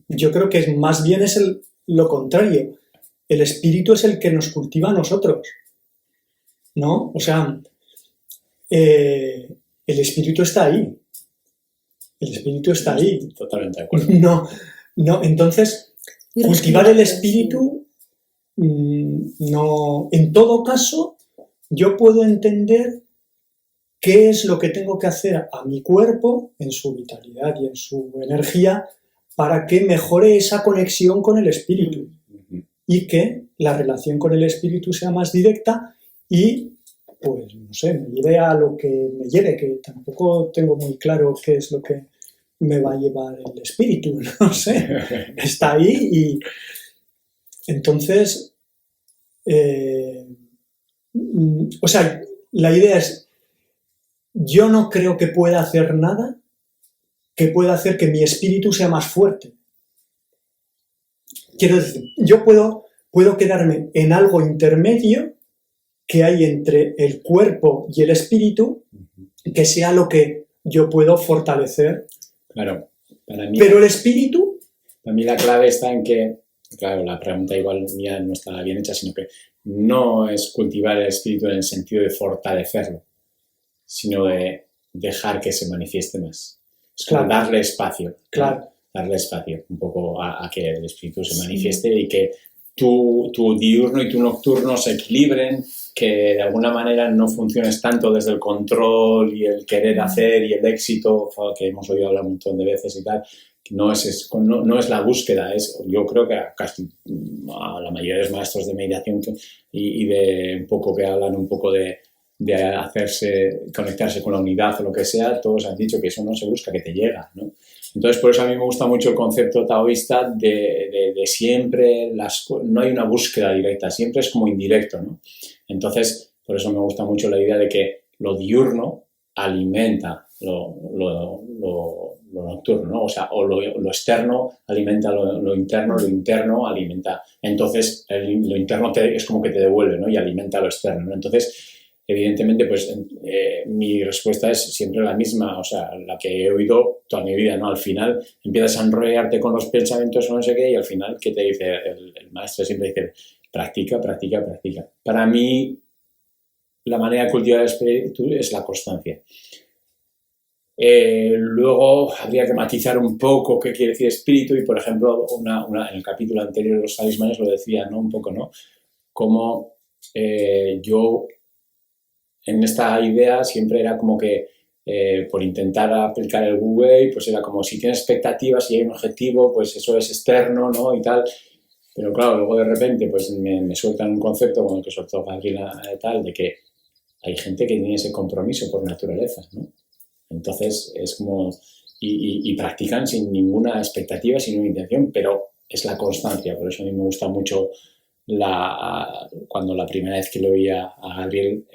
yo creo que más bien es lo contrario. El espíritu es el que nos cultiva a nosotros, ¿no? O sea, el espíritu está ahí. El espíritu está ahí. Totalmente de acuerdo. No, entonces, cultivar el espíritu, no. En todo caso, yo puedo entender qué es lo que tengo que hacer a mi cuerpo, en su vitalidad y en su energía, para que mejore esa conexión con el espíritu y que la relación con el espíritu sea más directa y, pues, no sé, me lleve a lo que me lleve, que tampoco tengo muy claro qué es lo que me va a llevar el espíritu, no sé, está ahí y entonces, o sea, la idea es, yo no creo que pueda hacer nada que pueda hacer que mi espíritu sea más fuerte. Quiero decir, yo puedo quedarme en algo intermedio que hay entre el cuerpo y el espíritu, que sea lo que yo puedo fortalecer. Claro, para mí. Pero el espíritu. Para mí la clave está en que, claro, la pregunta igual mía no está bien hecha, sino que no es cultivar el espíritu en el sentido de fortalecerlo, sino de dejar que se manifieste más. Es como darle espacio. Claro. ¿No? Darle espacio un poco a que el espíritu se manifieste y que tu diurno y tu nocturno se equilibren, que de alguna manera no funciones tanto desde el control y el querer hacer y el éxito, que hemos oído hablar un montón de veces y tal. No es la búsqueda, yo creo que casi a la mayoría de los maestros de meditación y de un poco que hablan un poco de conectarse con la unidad o lo que sea, todos han dicho que eso no se busca, que te llega, ¿no? Entonces, por eso a mí me gusta mucho el concepto taoísta de siempre, no hay una búsqueda directa, siempre es como indirecto, ¿no? Entonces, por eso me gusta mucho la idea de que lo diurno alimenta lo nocturno, ¿no? O sea, o lo externo alimenta lo interno alimenta. Entonces, lo interno es como que te devuelve, ¿no? Y alimenta lo externo, ¿no? Entonces, evidentemente, pues mi respuesta es siempre la misma, o sea, la que he oído toda mi vida, ¿no? Al final empiezas a enrollarte con los pensamientos o no sé qué y al final, ¿qué te dice? El maestro siempre dice, practica, practica, practica. Para mí, la manera de cultivar el espíritu es la constancia. Luego habría que matizar un poco qué quiere decir espíritu y, por ejemplo, en el capítulo anterior de los talismanes lo decía, ¿no? Un poco, ¿no? Como yo en esta idea siempre era como que por intentar aplicar el Wu Wei, pues era como si tienes expectativas y hay un objetivo, pues eso es externo, ¿no? Y tal. Pero claro, luego de repente pues me sueltan un concepto como el que soltó Gabriela y tal, de que hay gente que tiene ese compromiso por naturaleza, ¿no? Entonces es como, y practican sin ninguna expectativa, sin ninguna intención, pero es la constancia. Por eso a mí me gusta mucho cuando la primera vez que lo oía a Gabriel,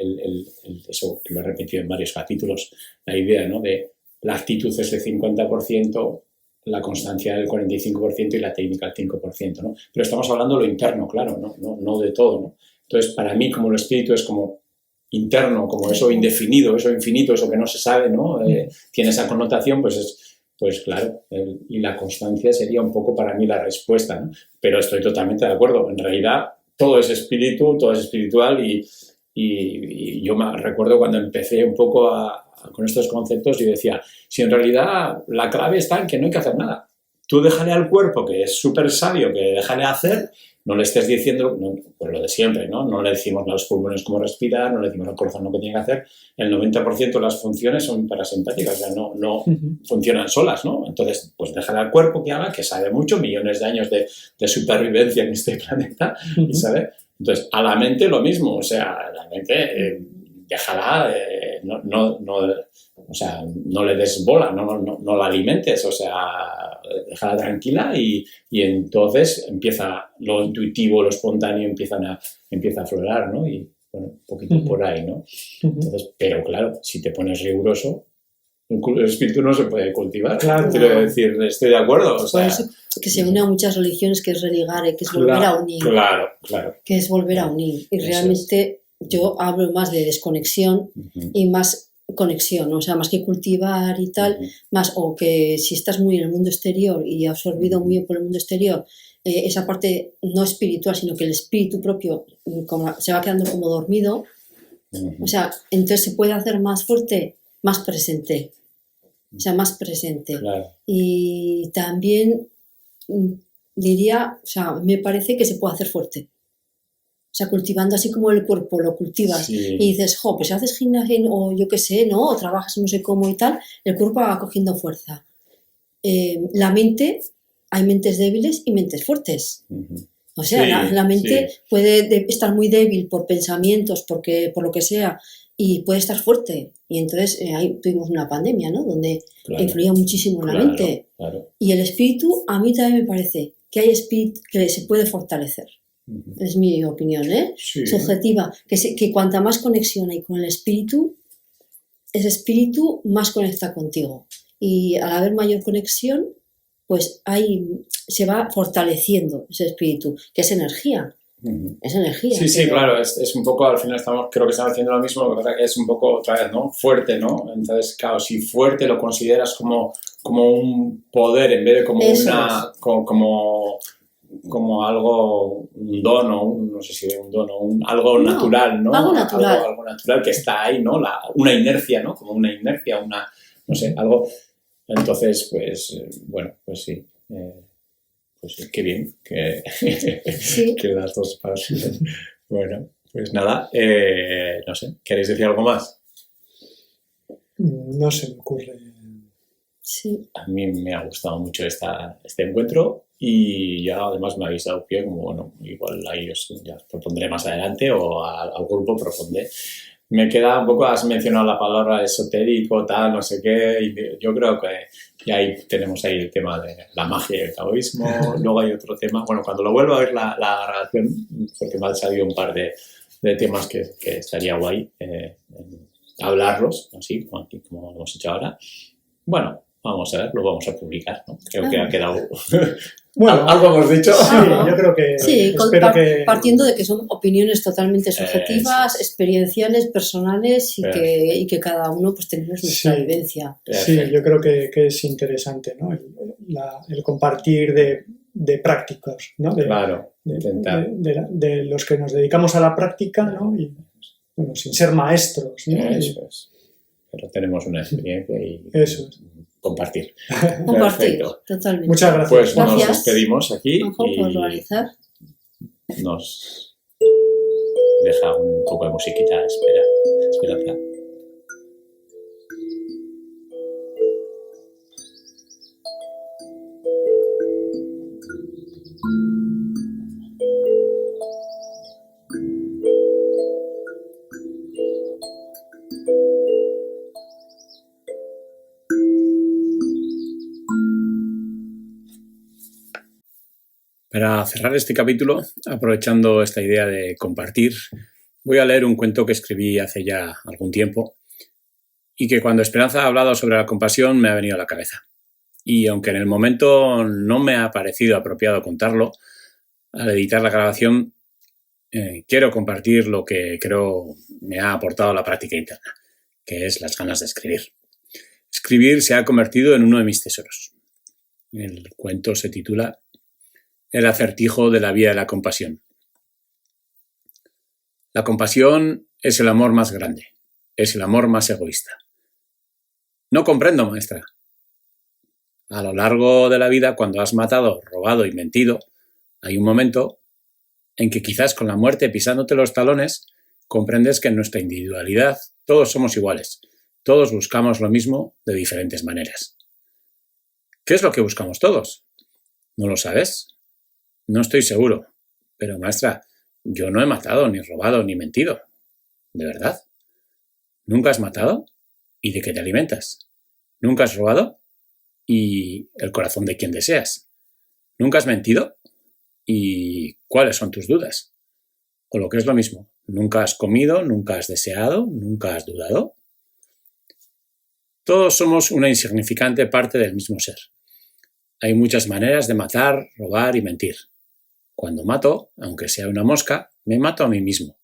eso que lo he repetido en varios capítulos, la idea, ¿no? De la actitud es el 50%, la constancia del 45% y la técnica el 5%, ¿no? Pero estamos hablando de lo interno, claro, no de todo, ¿no? Entonces, para mí, como el espíritu es como interno, como eso indefinido, eso infinito, eso que no se sabe, ¿no? Tiene esa connotación, pues claro, y la constancia sería un poco para mí la respuesta, ¿no? Pero estoy totalmente de acuerdo. En realidad, todo es espíritu, todo es espiritual y yo me recuerdo cuando empecé un poco con estos conceptos, yo decía, si en realidad la clave está en que no hay que hacer nada. Tú déjale al cuerpo, que es súper sabio, que déjale hacer, no le estés diciendo, pues lo de siempre, ¿no? No le decimos a los pulmones cómo respirar, no le decimos al corazón lo que tiene que hacer. El 90% de las funciones son parasimpáticas, o sea, no funcionan solas, ¿no? Entonces, pues déjale al cuerpo que haga, que sabe mucho, millones de años de supervivencia en este planeta, y sabe. Entonces, a la mente lo mismo, o sea, la mente, déjala, o sea, no le des bola, no la alimentes, o sea, déjala tranquila y entonces empieza lo intuitivo, lo espontáneo empieza a aflorar, ¿no? Y bueno, un poquito por ahí, ¿no? Entonces, pero claro, si te pones riguroso, el espíritu no se puede cultivar. Claro. Quiero decir, estoy de acuerdo. O sea, por eso que se une a muchas religiones, que es religare, que es volver a unir. Claro. Que es volver a unir. Y realmente yo hablo más de desconexión y más conexión, ¿no? O sea, más que cultivar y tal, más, o que si estás muy en el mundo exterior y absorbido muy por el mundo exterior, esa parte no espiritual, sino que el espíritu propio se va quedando como dormido, o sea, entonces se puede hacer más fuerte, más presente, o sea, más presente. Claro. Y también diría, o sea, me parece que se puede hacer fuerte. O sea, cultivando así como el cuerpo, lo cultivas y dices, pues si haces gimnasia o yo qué sé, ¿no? O trabajas no sé cómo y tal, el cuerpo va cogiendo fuerza. La mente, hay mentes débiles y mentes fuertes. O sea, la mente puede estar muy débil por pensamientos, por lo que sea, y puede estar fuerte. Y entonces ahí tuvimos una pandemia, ¿no? Donde influía muchísimo en la mente. Claro. Y el espíritu, a mí también me parece que hay espíritu que se puede fortalecer. Es mi opinión, subjetiva, que cuanta más conexión hay con el espíritu, ese espíritu más conecta contigo. Y al haber mayor conexión, pues se va fortaleciendo ese espíritu, que es energía. Es energía. Sí, claro, es un poco, al final creo que estamos haciendo lo mismo, lo que pasa es que es un poco, otra vez, ¿no? Fuerte, ¿no? Entonces, claro, si fuerte lo consideras como un poder en vez de como como algo, un don o no sé si un don o algo natural, ¿no? Algo natural. Algo natural que está ahí, ¿no? Una inercia, ¿no? Como una inercia, no sé, algo. Entonces, pues, bueno, pues sí. Pues sí, qué bien que las dos pasan. Bueno, pues nada, no sé, ¿queréis decir algo más? No se me ocurre. Sí. A mí me ha gustado mucho este encuentro y ya además me habéis dado pie, como bueno, igual ahí ya propondré más adelante o al grupo propondré. Me queda un poco, has mencionado la palabra esotérico, tal, no sé qué, y yo creo que ahí tenemos ahí el tema de la magia y el taoísmo. Luego hay otro tema, bueno, cuando lo vuelva a ver la grabación, porque me han salido un par de temas que estaría guay hablarlos, así como hemos hecho ahora. Bueno, vamos a ver, lo vamos a publicar, ¿no? Creo que ha quedado... Bueno, algo hemos dicho. Sí, yo creo que... Sí, que... partiendo de que son opiniones totalmente subjetivas, experienciales, personales y que cada uno pues tenemos nuestra vivencia. Sí, yo creo que es interesante, ¿no? El compartir de prácticos, ¿no? Claro, de los que nos dedicamos a la práctica, ¿no? Y, bueno, sin ser maestros, ¿no? Eso es. Pero tenemos una experiencia y eso es. compartir. Compartir, totalmente. Muchas gracias. Pues gracias. nos despedimos aquí por organizar. Nos deja un poco de musiquita, esperanza. Para cerrar este capítulo, aprovechando esta idea de compartir, voy a leer un cuento que escribí hace ya algún tiempo y que cuando Esperanza ha hablado sobre la compasión me ha venido a la cabeza. Y aunque en el momento no me ha parecido apropiado contarlo, al editar la grabación quiero compartir lo que creo me ha aportado la práctica interna, que es las ganas de escribir. Escribir se ha convertido en uno de mis tesoros. El cuento se titula El acertijo de la vía de la compasión. La compasión es el amor más grande, es el amor más egoísta. No comprendo, maestra. A lo largo de la vida, cuando has matado, robado y mentido, hay un momento en que quizás con la muerte pisándote los talones, comprendes que en nuestra individualidad todos somos iguales, todos buscamos lo mismo de diferentes maneras. ¿Qué es lo que buscamos todos? ¿No lo sabes? No estoy seguro, pero maestra, yo no he matado, ni robado, ni mentido. ¿De verdad? ¿Nunca has matado? ¿Y de qué te alimentas? ¿Nunca has robado? ¿Y el corazón de quien deseas? ¿Nunca has mentido? ¿Y cuáles son tus dudas? O lo que es lo mismo, ¿nunca has comido, nunca has deseado, nunca has dudado? Todos somos una insignificante parte del mismo ser. Hay muchas maneras de matar, robar y mentir. Cuando mato, aunque sea una mosca, me mato a mí mismo.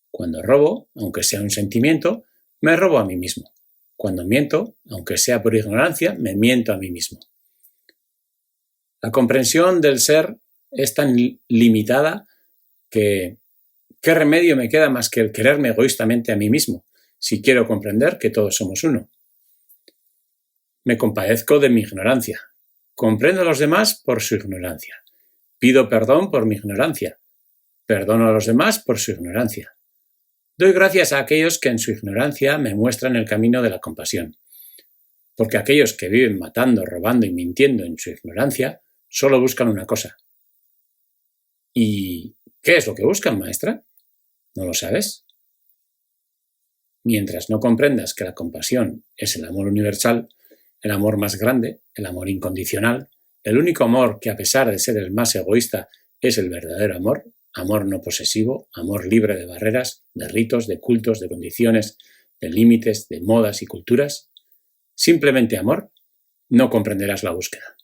Cuando robo, aunque sea un sentimiento, me robo a mí mismo. Cuando miento, aunque sea por ignorancia, me miento a mí mismo. La comprensión del ser es tan limitada que ¿qué remedio me queda más que el quererme egoístamente a mí mismo, si quiero comprender que todos somos uno? Me compadezco de mi ignorancia. Comprendo a los demás por su ignorancia. Pido perdón por mi ignorancia. Perdono a los demás por su ignorancia. Doy gracias a aquellos que en su ignorancia me muestran el camino de la compasión. Porque aquellos que viven matando, robando y mintiendo en su ignorancia solo buscan una cosa. ¿Y qué es lo que buscan, maestra? ¿No lo sabes? Mientras no comprendas que la compasión es el amor universal, el amor más grande, el amor incondicional, el único amor que a pesar de ser el más egoísta es el verdadero amor, amor no posesivo, amor libre de barreras, de ritos, de cultos, de condiciones, de límites, de modas y culturas, simplemente amor, no comprenderás la búsqueda.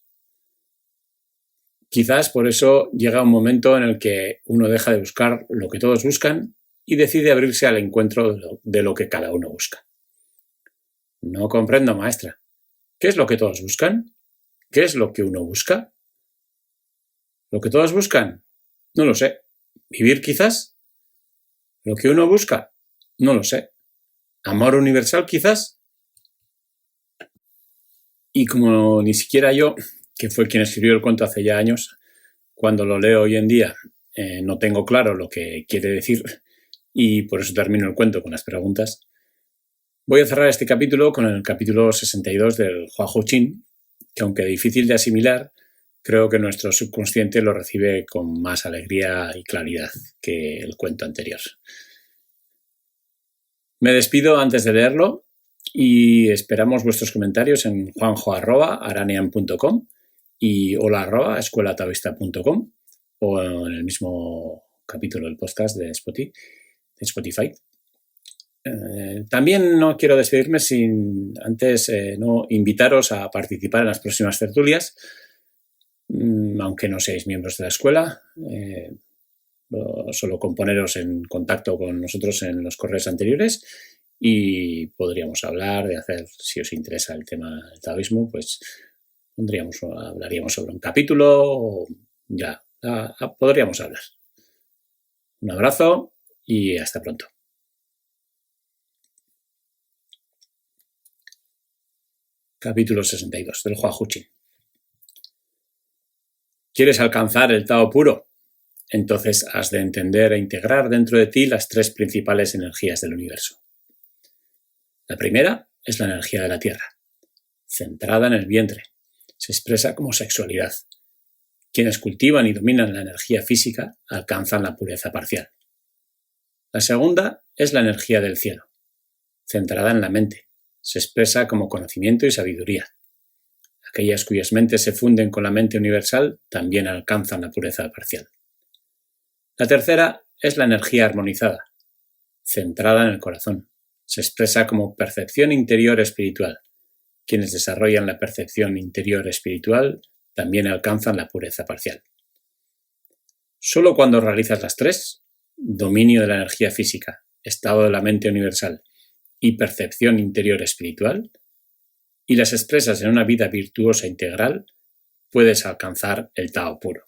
Quizás por eso llega un momento en el que uno deja de buscar lo que todos buscan y decide abrirse al encuentro de lo que cada uno busca. No comprendo, maestra. ¿Qué es lo que todos buscan? ¿Qué es lo que uno busca? ¿Lo que todos buscan? No lo sé. ¿Vivir quizás? ¿Lo que uno busca? No lo sé. ¿Amor universal quizás? Y como ni siquiera yo, que fue quien escribió el cuento hace ya años, cuando lo leo hoy en día no tengo claro lo que quiere decir y por eso termino el cuento con las preguntas, voy a cerrar este capítulo con el capítulo 62 del Hua Hou Chin, que aunque difícil de asimilar, creo que nuestro subconsciente lo recibe con más alegría y claridad que el cuento anterior. Me despido antes de leerlo y esperamos vuestros comentarios en juanjo@aranean.com y hola@escuelataoísta.com o en el mismo capítulo del podcast de Spotify. También no quiero despedirme sin antes no invitaros a participar en las próximas tertulias, aunque no seáis miembros de la escuela, solo con poneros en contacto con nosotros en los correos anteriores y podríamos hablar de hacer, si os interesa el tema del taoísmo, pues hablaríamos sobre un capítulo o ya, podríamos hablar. Un abrazo y hasta pronto. Capítulo 62 del Hua Hou Chin. ¿Quieres alcanzar el Tao puro? Entonces has de entender e integrar dentro de ti las tres principales energías del universo. La primera es la energía de la tierra, centrada en el vientre. Se expresa como sexualidad. Quienes cultivan y dominan la energía física alcanzan la pureza parcial. La segunda es la energía del cielo, centrada en la mente. Se expresa como conocimiento y sabiduría. Aquellas cuyas mentes se funden con la mente universal también alcanzan la pureza parcial. La tercera es la energía armonizada, centrada en el corazón. Se expresa como percepción interior espiritual. Quienes desarrollan la percepción interior espiritual también alcanzan la pureza parcial. Solo cuando realizas las tres, dominio de la energía física, estado de la mente universal y percepción interior espiritual, y las expresas en una vida virtuosa integral, puedes alcanzar el Tao puro.